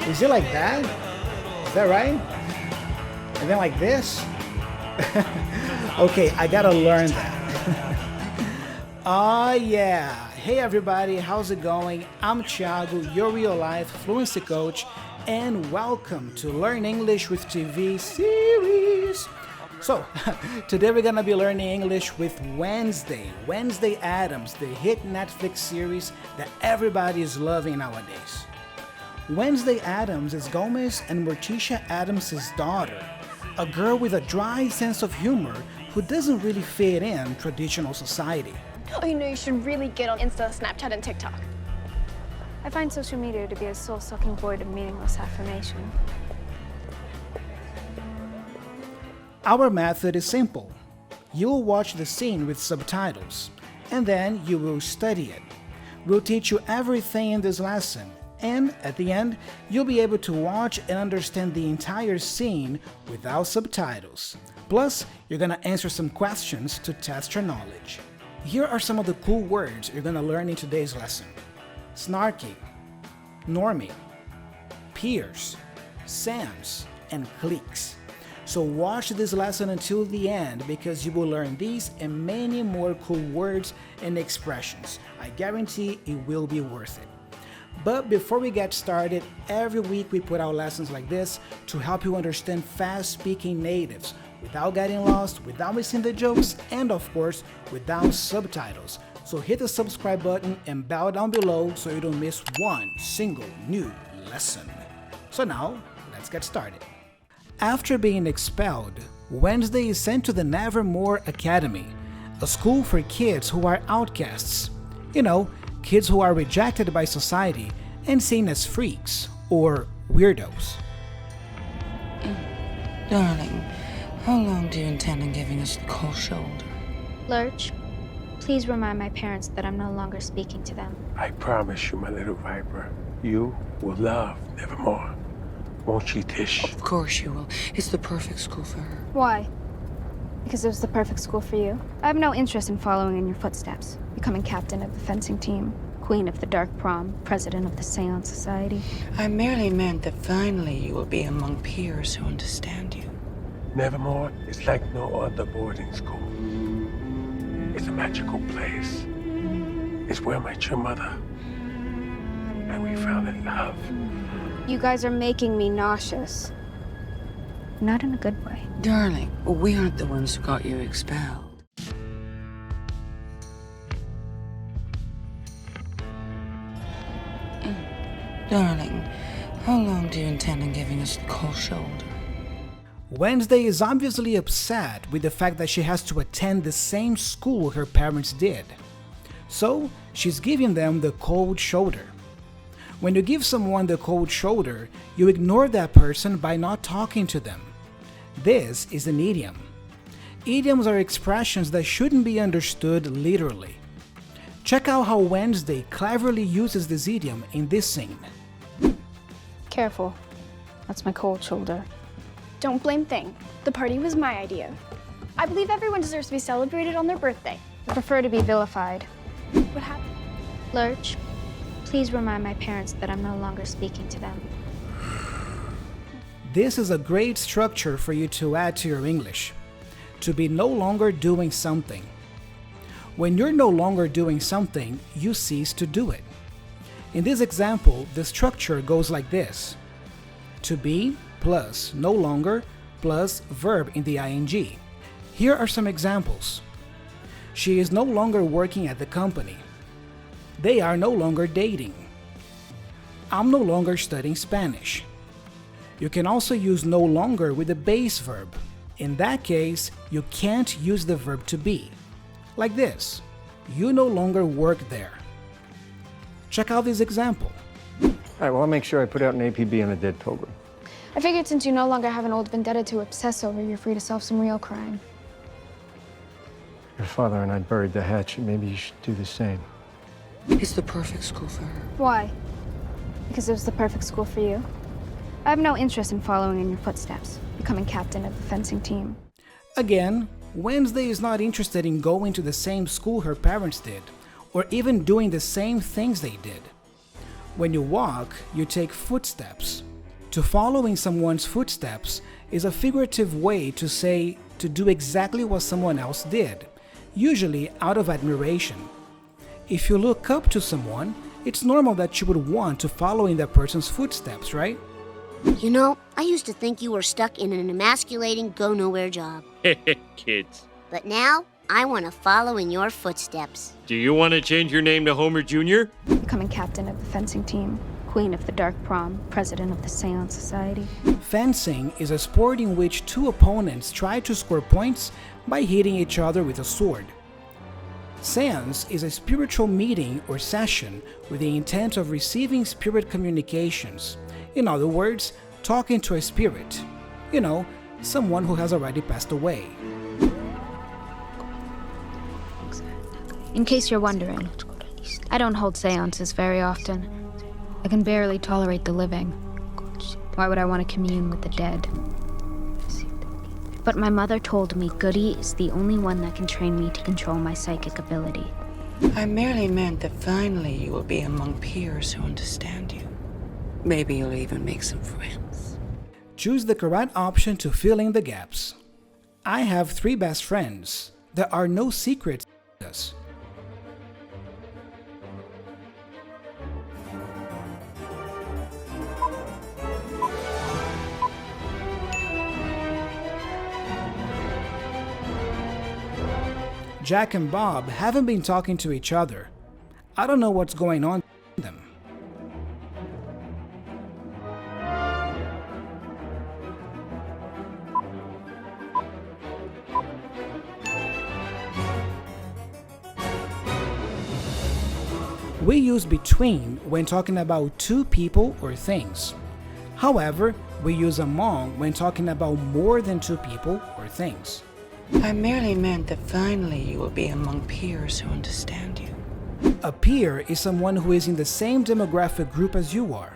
Is it like that? Is that right? And then like this? Okay, I gotta learn that. Oh yeah. Hey everybody, how's it going? I'm Thiago, your real life fluency coach, and welcome to Learn English with TV series. So, today we're gonna be learning English with Wednesday Addams, the hit Netflix series that everybody is loving nowadays. Wednesday Addams is Gomez and Morticia Addams' daughter, a girl with a dry sense of humor who doesn't really fit in traditional society. Oh, you know, you should really get on Insta, Snapchat, and TikTok. I find social media to be a soul-sucking void of meaningless affirmation. Our method is simple. You will watch the scene with subtitles, and then you will study it. We'll teach you everything in this lesson, and at the end, you'll be able to watch and understand the entire scene without subtitles. Plus, you're gonna answer some questions to test your knowledge. Here are some of the cool words you're gonna learn in today's lesson. Snarky, normie, peers, Sams, and cliques. So watch this lesson until the end because you will learn these and many more cool words and expressions. I guarantee it will be worth it. But before we get started, every week we put out lessons like this to help you understand fast-speaking natives without getting lost, without missing the jokes, and of course, without subtitles. So hit the subscribe button and bell down below so you don't miss one single new lesson. So now, let's get started. After being expelled, Wednesday is sent to the Nevermore Academy, a school for kids who are outcasts. You know, kids who are rejected by society and seen as freaks or weirdos. Darling, how long do you intend on giving us the cold shoulder? Lurch, please remind my parents that I'm no longer speaking to them. I promise you, my little viper, you will love Nevermore. Won't you, Tish? Of course you will. It's the perfect school for her. Why? Because it was the perfect school for you? I have no interest in following in your footsteps, becoming captain of the fencing team, queen of the dark prom, president of the Seance Society. I merely meant that finally you will be among peers who understand you. Nevermore is like no other boarding school. It's a magical place. It's where I met your mother. And we fell in love. You guys are making me nauseous. Not in a good way. Darling, we aren't the ones who got you expelled. Darling, how long do you intend on giving us the cold shoulder? Wednesday is obviously upset with the fact that she has to attend the same school her parents did. So, she's giving them the cold shoulder. When you give someone the cold shoulder, you ignore that person by not talking to them. This is an idiom. Idioms are expressions that shouldn't be understood literally. Check out how Wednesday cleverly uses this idiom in this scene. Careful. That's my cold shoulder. Don't blame Thing. The party was my idea. I believe everyone deserves to be celebrated on their birthday. I prefer to be vilified. What happened? Lurch, please remind my parents that I'm no longer speaking to them. This is a great structure for you to add to your English. To be no longer doing something. When you're no longer doing something, you cease to do it. In this example, the structure goes like this. To be plus no longer plus verb in the ing. Here are some examples. She is no longer working at the company. They are no longer dating. I'm no longer studying Spanish. You can also use no longer with the base verb. In that case, you can't use the verb to be. Like this, you no longer work there. Check out this example. All right, well, I'll make sure I put out an APB on a dead pilgrim. I figured since you no longer have an old vendetta to obsess over, you're free to solve some real crime. Your father and I buried the hatchet. Maybe you should do the same. It's the perfect school for her. Why? Because it was the perfect school for you? I have no interest in following in your footsteps, becoming captain of the fencing team. Again, Wednesday is not interested in going to the same school her parents did, or even doing the same things they did. When you walk, you take footsteps. To follow in someone's footsteps is a figurative way to say to do exactly what someone else did, usually out of admiration. If you look up to someone, it's normal that you would want to follow in that person's footsteps, right? You know, I used to think you were stuck in an emasculating go-nowhere job. Kids. But now, I want to follow in your footsteps. Do you want to change your name to Homer Jr.? Becoming captain of the fencing team, queen of the 𝗙𝗏𝗏, president of the 𝗙𝗥𝗘𝗘𝗥𝗖𝗟𝗍 Society. Fencing is a sport in which two opponents try to score points by hitting each other with a sword. Seance is a spiritual meeting or session with the intent of receiving spirit communications. In other words, talking to a spirit. You know, someone who has already passed away. In case you're wondering, I don't hold seances very often. I can barely tolerate the living. Why would I want to commune with the dead? But my mother told me Goody is the only one that can train me to control my psychic ability. I merely meant that finally you will be among peers who understand you. Maybe you'll even make some friends. Choose the correct option to fill in the gaps. I have 3 best friends. There are no secrets in us. Jack and Bob haven't been talking to each other. I don't know what's going on with them. We use between when talking about 2 people or things. However, we use among when talking about more than 2 people or things. I merely meant that finally you will be among peers who understand you. A peer is someone who is in the same demographic group as you are.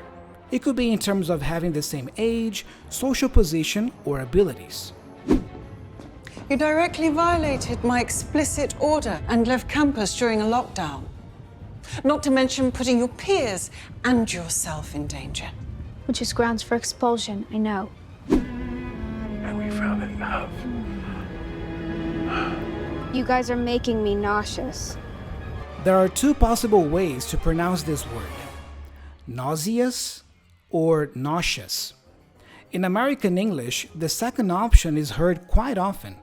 It could be in terms of having the same age, social position, or abilities. You directly violated my explicit order and left campus during a lockdown. Not to mention putting your peers and yourself in danger. Which is grounds for expulsion, I know. And we fell in love. You guys are making me nauseous. There are 2 possible ways to pronounce this word: nauseous or nauseous. In American English, the second option is heard quite often.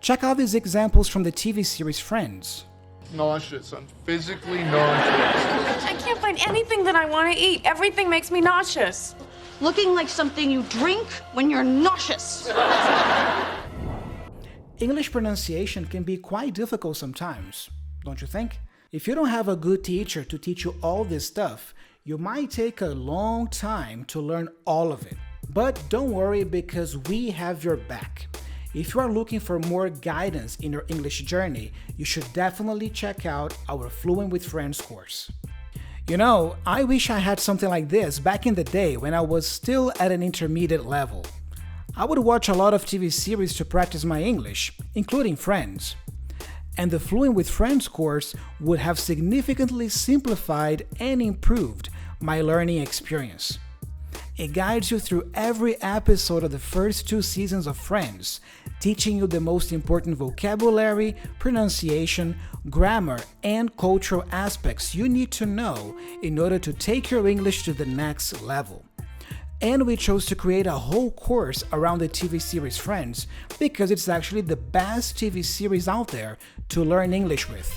Check out these examples from the TV series Friends. Nauseous. I'm physically nauseous. I can't find anything that I want to eat. Everything makes me nauseous. Looking like something you drink when you're nauseous. English pronunciation can be quite difficult sometimes, don't you think? If you don't have a good teacher to teach you all this stuff, you might take a long time to learn all of it. But don't worry, because we have your back. If you are looking for more guidance in your English journey, you should definitely check out our Fluent with Friends course. You know, I wish I had something like this back in the day when I was still at an intermediate level. I would watch a lot of TV series to practice my English, including Friends. And the Fluent with Friends course would have significantly simplified and improved my learning experience. It guides you through every episode of the first 2 seasons of Friends, teaching you the most important vocabulary, pronunciation, grammar, and cultural aspects you need to know in order to take your English to the next level. And we chose to create a whole course around the TV series Friends because it's actually the best TV series out there to learn English with.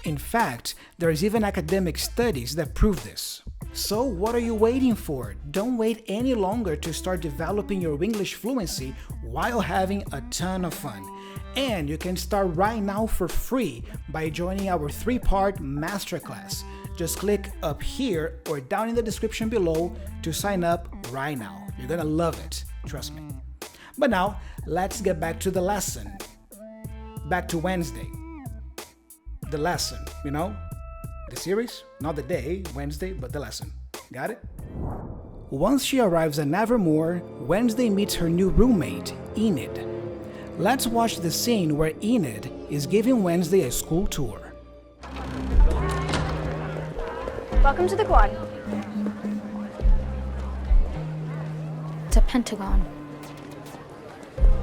In fact, there's even academic studies that prove this. So what are you waiting for? Don't wait any longer to start developing your English fluency while having a ton of fun. And you can start right now for free by joining our 3-part masterclass. Just click up here or down in the description below to sign up right now. You're gonna love it, trust me. But now, let's get back to the lesson. Back to Wednesday. The lesson, you know? The series, not the day, Wednesday, but the lesson. Got it? Once she arrives at Nevermore, Wednesday meets her new roommate, Enid. Let's watch the scene where Enid is giving Wednesday a school tour. Welcome to the quad. Pentagon.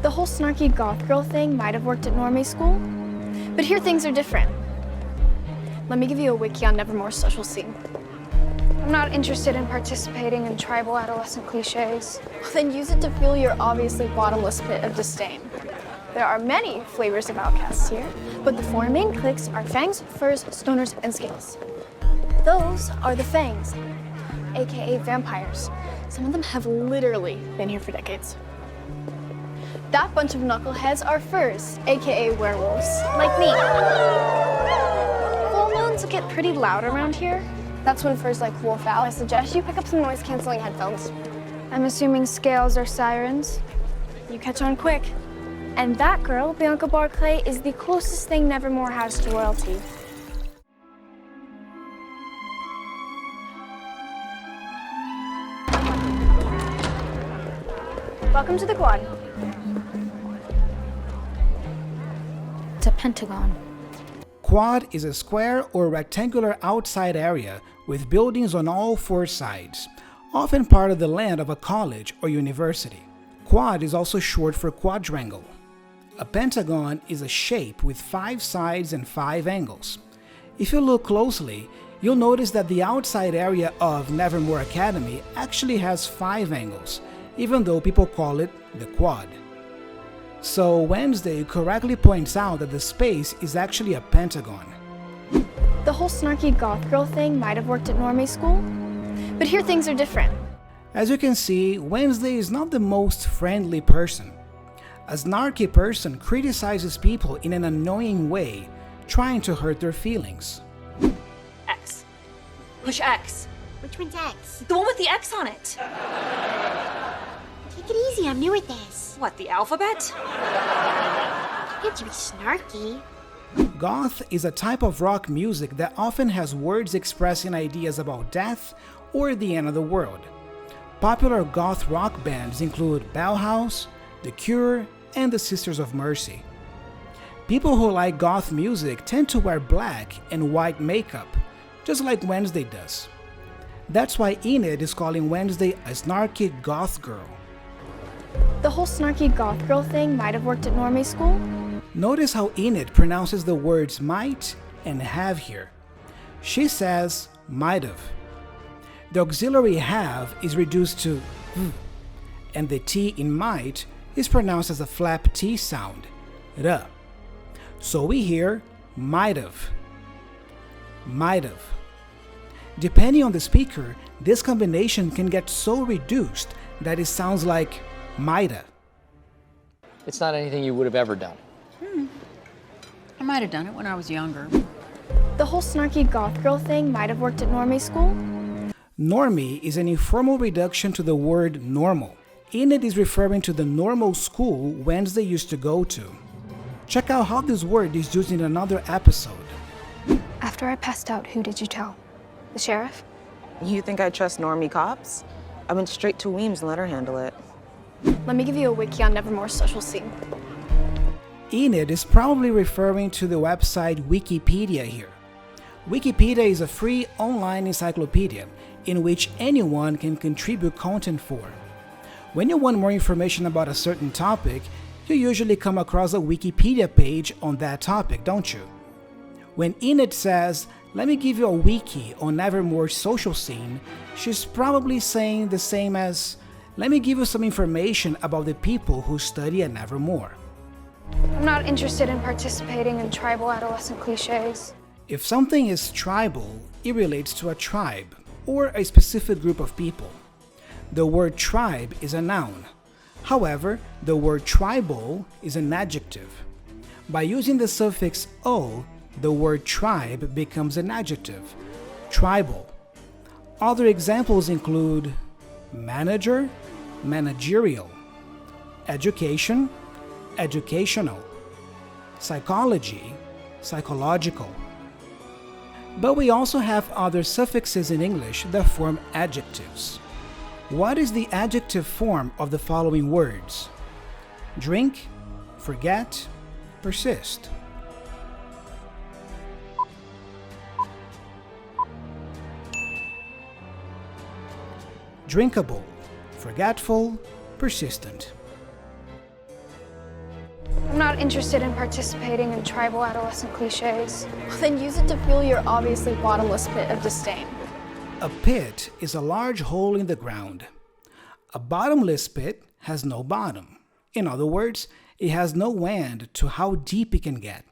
The whole snarky goth girl thing might have worked at normie school, but here things are different. Let me give you a wiki on Nevermore's social scene. I'm not interested in participating in tribal adolescent cliches. Then use it to fuel your obviously bottomless pit of disdain. There are many flavors of Outcasts here, but the four main cliques are Fangs, Furs, Stoners, and Scales. Those are the Fangs, aka vampires. Some of them have literally been here for decades. That bunch of knuckleheads are Furs, aka werewolves, like me. Full moons get pretty loud around here. That's when Furs like wolf out. I suggest you pick up some noise-canceling headphones. I'm assuming Scales are Sirens. You catch on quick. And that girl, Bianca Barclay, is the closest thing Nevermore has to royalty. Welcome to the quad. It's a pentagon. Quad is a square or rectangular outside area with buildings on all four sides, often part of the land of a college or university. Quad is also short for quadrangle. A pentagon is a shape with 5 sides and 5 angles. If you look closely, you'll notice that the outside area of Nevermore Academy actually has 5 angles, even though people call it the quad. So Wednesday correctly points out that the space is actually a pentagon. The whole snarky goth girl thing might have worked at normie school, but here things are different. As you can see, Wednesday is not the most friendly person. A snarky person criticizes people in an annoying way, trying to hurt their feelings. X. Push X. Which one's X? The one with the X on it. Take it easy, I'm new at this. What, the alphabet? You have to be snarky. Goth is a type of rock music that often has words expressing ideas about death or the end of the world. Popular goth rock bands include Bauhaus, The Cure, and the Sisters of Mercy. People who like goth music tend to wear black and white makeup, just like Wednesday does. That's why Enid is calling Wednesday a snarky goth girl. The whole snarky goth girl thing might have worked at normie school. Notice how Enid pronounces the words might and have here. She says might have. The auxiliary have is reduced to v, and the T in might is pronounced as a flap T sound, r. So we hear might have. Might have. Depending on the speaker, this combination can get so reduced that it sounds like mighta. It's not anything you would have ever done. I might have done it when I was younger. The whole snarky goth girl thing might have worked at normie school. Normie is an informal reduction to the word normal. Enid is referring to the normal school Wednesday used to go to. Check out how this word is used in another episode. After I passed out, who did you tell? The sheriff? You think I trust normie cops? I went straight to Weems and let her handle it. Let me give you a wiki on Nevermore's social scene. Enid is probably referring to the website Wikipedia here. Wikipedia is a free online encyclopedia in which anyone can contribute content for. When you want more information about a certain topic, you usually come across a Wikipedia page on that topic, don't you? When Enid says, "Let me give you a wiki on Nevermore's social scene," she's probably saying the same as, "Let me give you some information about the people who study at Nevermore." I'm not interested in participating in tribal adolescent cliches. If something is tribal, it relates to a tribe or a specific group of people. The word tribe is a noun. However, the word tribal is an adjective. By using the suffix "o", the word tribe becomes an adjective, tribal. Other examples include manager, managerial, education, educational, psychology, psychological. But we also have other suffixes in English that form adjectives. What is the adjective form of the following words? Drink, forget, persist. Drinkable, forgetful, persistent. I'm not interested in participating in tribal adolescent cliches. Then use it to fuel your obviously bottomless pit of disdain. A pit is a large hole in the ground. A bottomless pit has no bottom. In other words, it has no end to how deep it can get.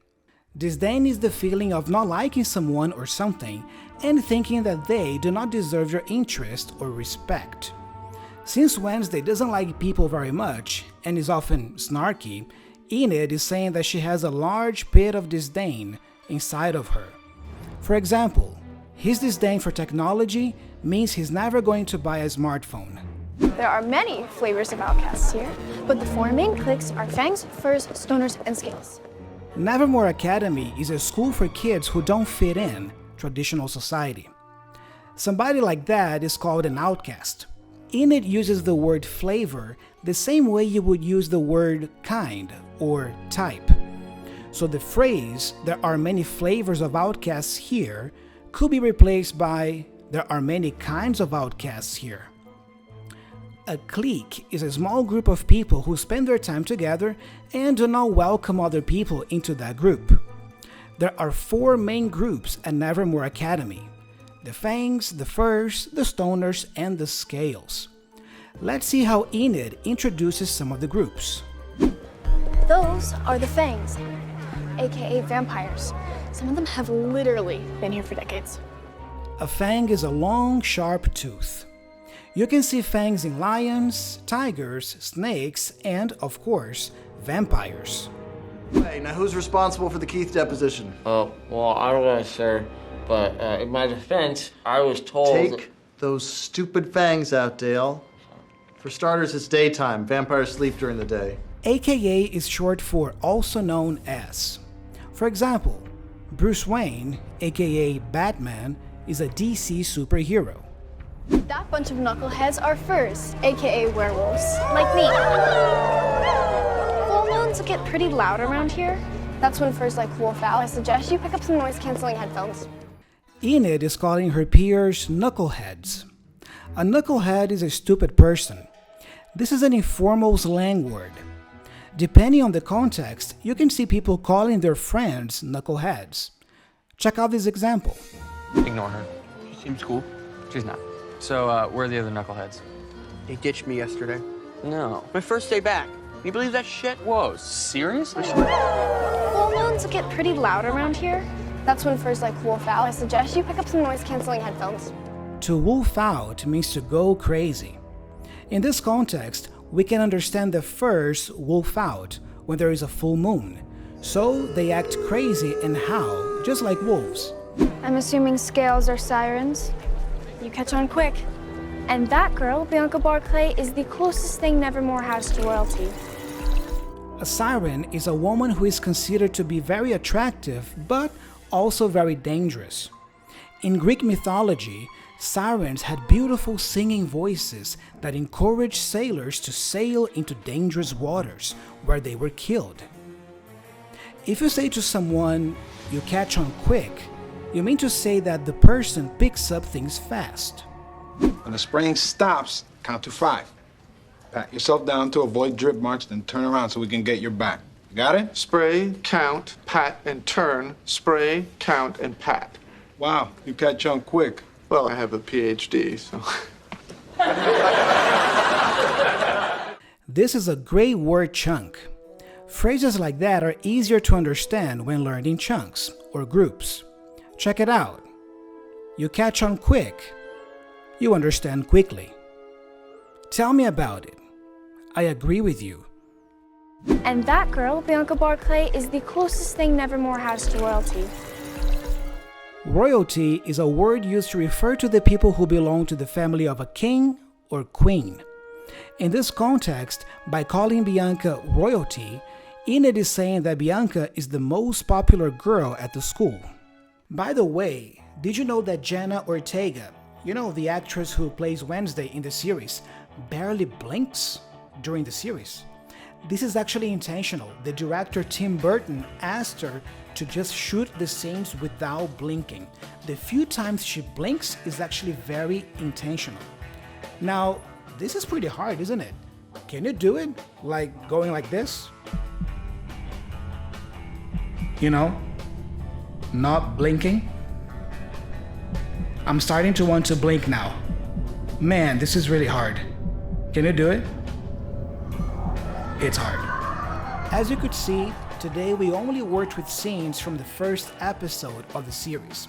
Disdain is the feeling of not liking someone or something and thinking that they do not deserve your interest or respect. Since Wednesday doesn't like people very much and is often snarky, Enid is saying that she has a large pit of disdain inside of her. For example, his disdain for technology means he's never going to buy a smartphone. There are many flavors of Outcasts here, but the four main cliques are fangs, furs, stoners, and scales. Nevermore Academy is a school for kids who don't fit in traditional society. Somebody like that is called an outcast. Enid uses the word flavor the same way you would use the word kind or type. So the phrase, "there are many flavors of outcasts here," could be replaced by, "there are many kinds of outcasts here." A clique is a small group of people who spend their time together and do not welcome other people into that group. There are four main groups at Nevermore Academy: the fangs, the furs, the stoners, and the scales. Let's see how Enid introduces some of the groups. Those are the fangs, aka vampires. Some of them have literally been here for decades. A fang is a long, sharp tooth. You can see fangs in lions, tigers, snakes, and, of course, vampires. Hey, now who's responsible for the Keith deposition? Well, I don't know, sir, but in my defense, I was told... Take those stupid fangs out, Dale. For starters, it's daytime. Vampires sleep during the day. AKA is short for also known as. For example, Bruce Wayne, aka Batman, is a DC superhero. That bunch of knuckleheads are furs, aka werewolves, like me. Full moons get pretty loud around here. That's when furs like wolf out. I suggest you pick up some noise-canceling headphones. Enid is calling her peers knuckleheads. A knucklehead is a stupid person. This is an informal slang word. Depending on the context, you can see people calling their friends knuckleheads. Check out this example. Ignore her. She seems cool. She's not. So, where are the other knuckleheads? They ditched me yesterday. No. My first day back. Can you believe that shit? Whoa, seriously? Full moons get pretty loud around here. That's when furs like wolf out. I suggest you pick up some noise-canceling headphones. To wolf out means to go crazy. In this context, we can understand the furs wolf out when there is a full moon. So they act crazy and howl, just like wolves. I'm assuming scales are sirens. You catch on quick. And that girl, Bianca Barclay, is the closest thing Nevermore has to royalty. A siren is a woman who is considered to be very attractive, but also very dangerous. In Greek mythology, sirens had beautiful singing voices that encouraged sailors to sail into dangerous waters where they were killed. If you say to someone, "you catch on quick," you mean to say that the person picks up things fast. When the spraying stops, count to 5. Pat yourself down to avoid drip marks, then turn around so we can get your back. You got it? Spray, count, pat, and turn. Spray, count, and pat. Wow, you catch on quick. Well, I have a PhD, so... This is a great word chunk. Phrases like that are easier to understand when learned in chunks or groups. Check it out. You catch on quick. You understand quickly. Tell me about it. I agree with you. And that girl, Bianca Barclay, is the closest thing Nevermore has to royalty. Royalty is a word used to refer to the people who belong to the family of a king or queen. In this context, by calling Bianca royalty, Enid is saying that Bianca is the most popular girl at the school. By the way, did you know that Jenna Ortega, you know, the actress who plays Wednesday in the series, barely blinks during the series? This is actually intentional. The director Tim Burton asked her to just shoot the scenes without blinking. The few times she blinks is actually very intentional. Now, this is pretty hard, isn't it? Can you do it? Like going like this? You know? Not blinking? I'm starting to want to blink now. Man, this is really hard. Can you do it? It's hard. As you could see, today we only worked with scenes from the first episode of the series.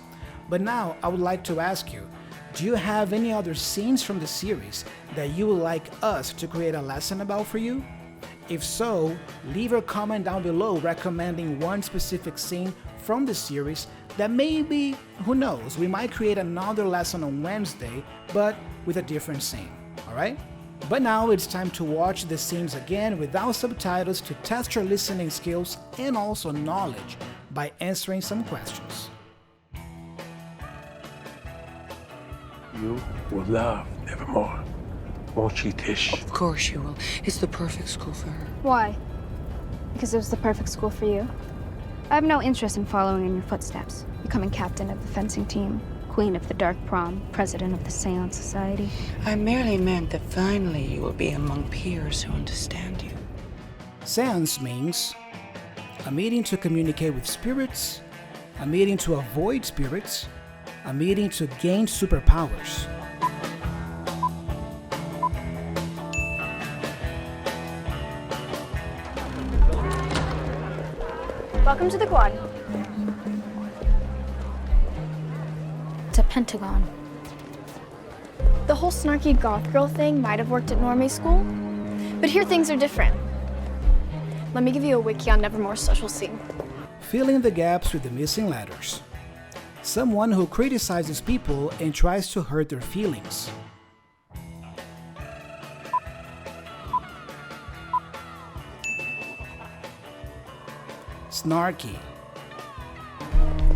But now I would like to ask you, do you have any other scenes from the series that you would like us to create a lesson about for you? If so, leave a comment down below recommending one specific scene from the series that maybe, who knows, we might create another lesson on Wednesday, but with a different scene, alright? But now it's time to watch the scenes again without subtitles to test your listening skills and also knowledge by answering some questions. You will love Nevermore, won't you, Tish? Of course you will. It's the perfect school for her. Why? Because it was the perfect school for you? I have no interest in following in your footsteps, becoming captain of the fencing team, queen of the dark prom, president of the Seance Society. I merely meant that finally you will be among peers who understand you. Seance means a meeting to communicate with spirits, a meeting to avoid spirits, a meeting to gain superpowers. Welcome to the quad. It's a pentagon. The whole snarky goth girl thing might have worked at normie school, but here things are different. Let me give you a wiki on Nevermore's social scene. Fill in the gaps with the missing letters. Someone who criticizes people and tries to hurt their feelings. Snarky.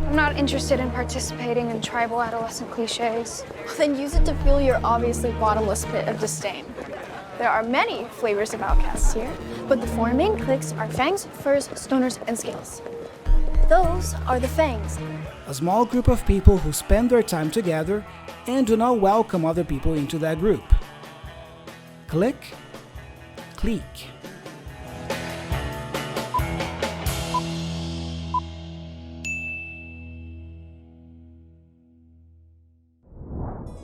I'm not interested in participating in tribal adolescent cliches. Then use it to fuel your obviously bottomless pit of disdain. There are many flavors of Outcasts here, but the four main cliques are fangs, furs, stoners, and scales. Those are the fangs. A small group of people who spend their time together and do not welcome other people into that group. Click, clique.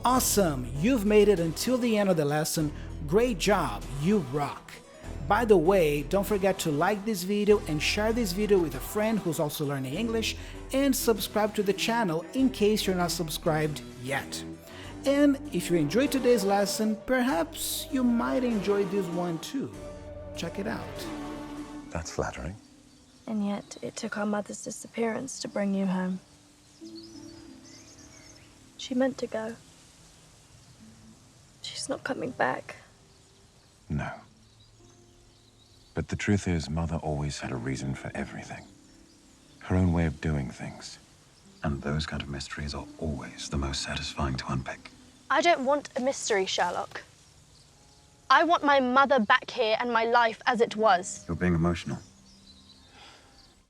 Awesome! You've made it until the end of the lesson. Great job, you rock! By the way, don't forget to like this video and share this video with a friend who's also learning English, and subscribe to the channel in case you're not subscribed yet. And if you enjoyed today's lesson, perhaps you might enjoy this one too. Check it out. That's flattering. And yet, it took our mother's disappearance to bring you home. She meant to go. She's not coming back. No. But the truth is, Mother always had a reason for everything. Her own way of doing things. And those kind of mysteries are always the most satisfying to unpick. I don't want a mystery, Sherlock. I want my mother back here and my life as it was. You're being emotional.